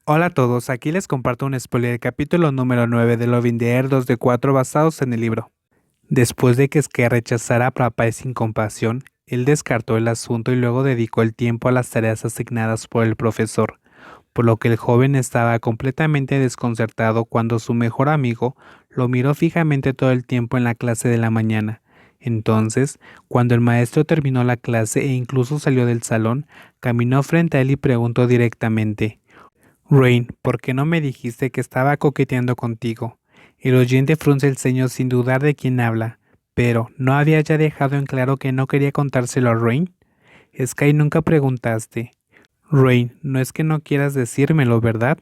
Hola a todos, aquí les comparto un spoiler del capítulo número 9 de Loving the Air 2 de 4 basados en el libro. Después de que Sky rechazara a Papaya sin compasión, él descartó el asunto y luego dedicó el tiempo a las tareas asignadas por el profesor, por lo que el joven estaba completamente desconcertado cuando su mejor amigo lo miró fijamente todo el tiempo en la clase de la mañana. Entonces, cuando el maestro terminó la clase e incluso salió del salón, caminó frente a él y preguntó directamente: Rain, ¿por qué no me dijiste que estaba coqueteando contigo? El oyente frunce el ceño sin dudar de quién habla, pero ¿no había ya dejado en claro que no quería contárselo a Rain? Sky, nunca preguntaste. Rain, no es que no quieras decírmelo, ¿verdad?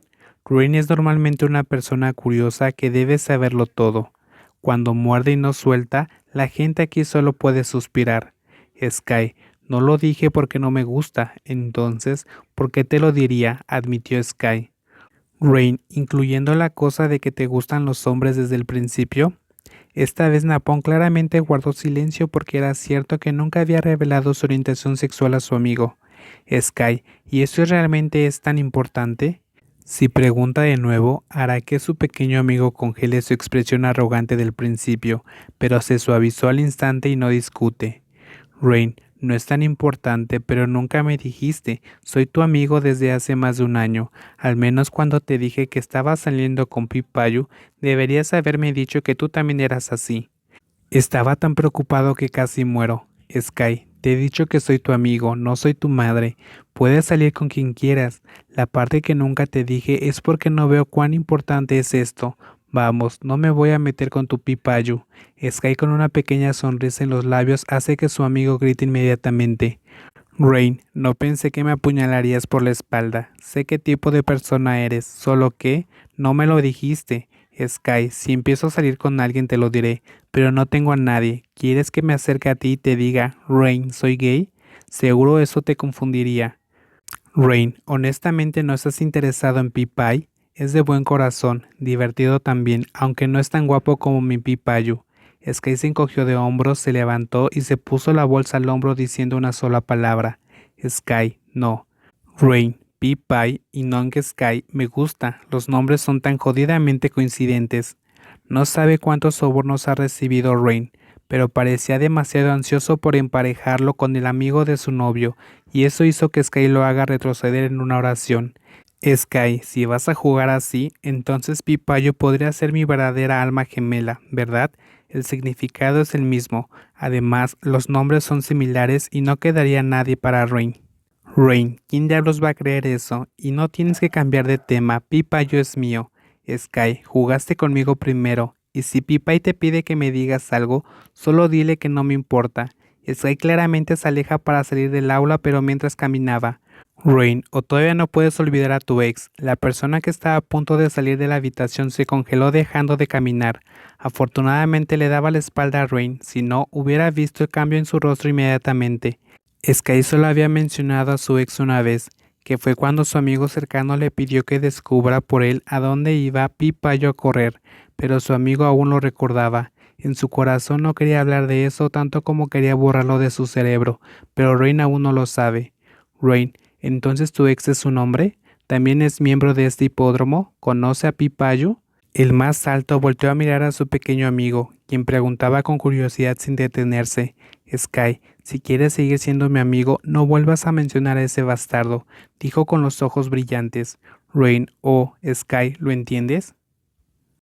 Rain es normalmente una persona curiosa que debe saberlo todo. Cuando muerde y no suelta, la gente aquí solo puede suspirar. Sky, no lo dije porque no me gusta, entonces, ¿por qué te lo diría?, admitió Sky. Rain, incluyendo la cosa de que te gustan los hombres desde el principio. Esta vez Napón claramente guardó silencio porque era cierto que nunca había revelado su orientación sexual a su amigo. Sky, ¿y eso realmente es tan importante? Si pregunta de nuevo, hará que su pequeño amigo congele su expresión arrogante del principio, pero se suavizó al instante y no discute. Rain, no es tan importante, pero nunca me dijiste. Soy tu amigo desde hace más de un año. Al menos cuando te dije que estaba saliendo con Pipayu, deberías haberme dicho que tú también eras así. Estaba tan preocupado que casi muero. Sky, te he dicho que soy tu amigo, no soy tu madre. Puedes salir con quien quieras. La parte que nunca te dije es porque no veo cuán importante es esto. Vamos, no me voy a meter con tu Pipayu. Sky, con una pequeña sonrisa en los labios, hace que su amigo grite inmediatamente: Rain, no pensé que me apuñalarías por la espalda. Sé qué tipo de persona eres, solo que no me lo dijiste. Sky, si empiezo a salir con alguien te lo diré, pero no tengo a nadie. ¿Quieres que me acerque a ti y te diga: Rain, soy gay? Seguro eso te confundiría. Rain, honestamente no estás interesado en P-Pie. Es de buen corazón, divertido también, aunque no es tan guapo como mi Pipayu. Sky se encogió de hombros, se levantó y se puso la bolsa al hombro diciendo una sola palabra: Sky, no. Rain, P-Pie y Nong Sky, me gusta, los nombres son tan jodidamente coincidentes. No sabe cuántos sobornos ha recibido Rain, pero parecía demasiado ansioso por emparejarlo con el amigo de su novio, y eso hizo que Sky lo haga retroceder en una oración. Sky, si vas a jugar así, entonces Pipayo podría ser mi verdadera alma gemela, ¿verdad? El significado es el mismo. Además, los nombres son similares y no quedaría nadie para Rain. Rain, ¿quién diablos va a creer eso? Y no tienes que cambiar de tema, Pipayo es mío. Sky, jugaste conmigo primero, y si Pipay te pide que me digas algo, solo dile que no me importa. Sky claramente se aleja para salir del aula, pero mientras caminaba: Rain, o todavía no puedes olvidar a tu ex. La persona que estaba a punto de salir de la habitación se congeló dejando de caminar. Afortunadamente le daba la espalda a Rain, si no, hubiera visto el cambio en su rostro inmediatamente. Sky solo había mencionado a su ex una vez, que fue cuando su amigo cercano le pidió que descubra por él a dónde iba Pipayo a correr, pero su amigo aún lo recordaba. En su corazón no quería hablar de eso tanto como quería borrarlo de su cerebro, pero Rain aún no lo sabe. Rain, ¿entonces tu ex es un hombre? ¿También es miembro de este hipódromo? ¿Conoce a Pipayo? El más alto volteó a mirar a su pequeño amigo, quien preguntaba con curiosidad sin detenerse: Sky, si quieres seguir siendo mi amigo, no vuelvas a mencionar a ese bastardo, dijo con los ojos brillantes. Rain, oh, Sky, ¿lo entiendes?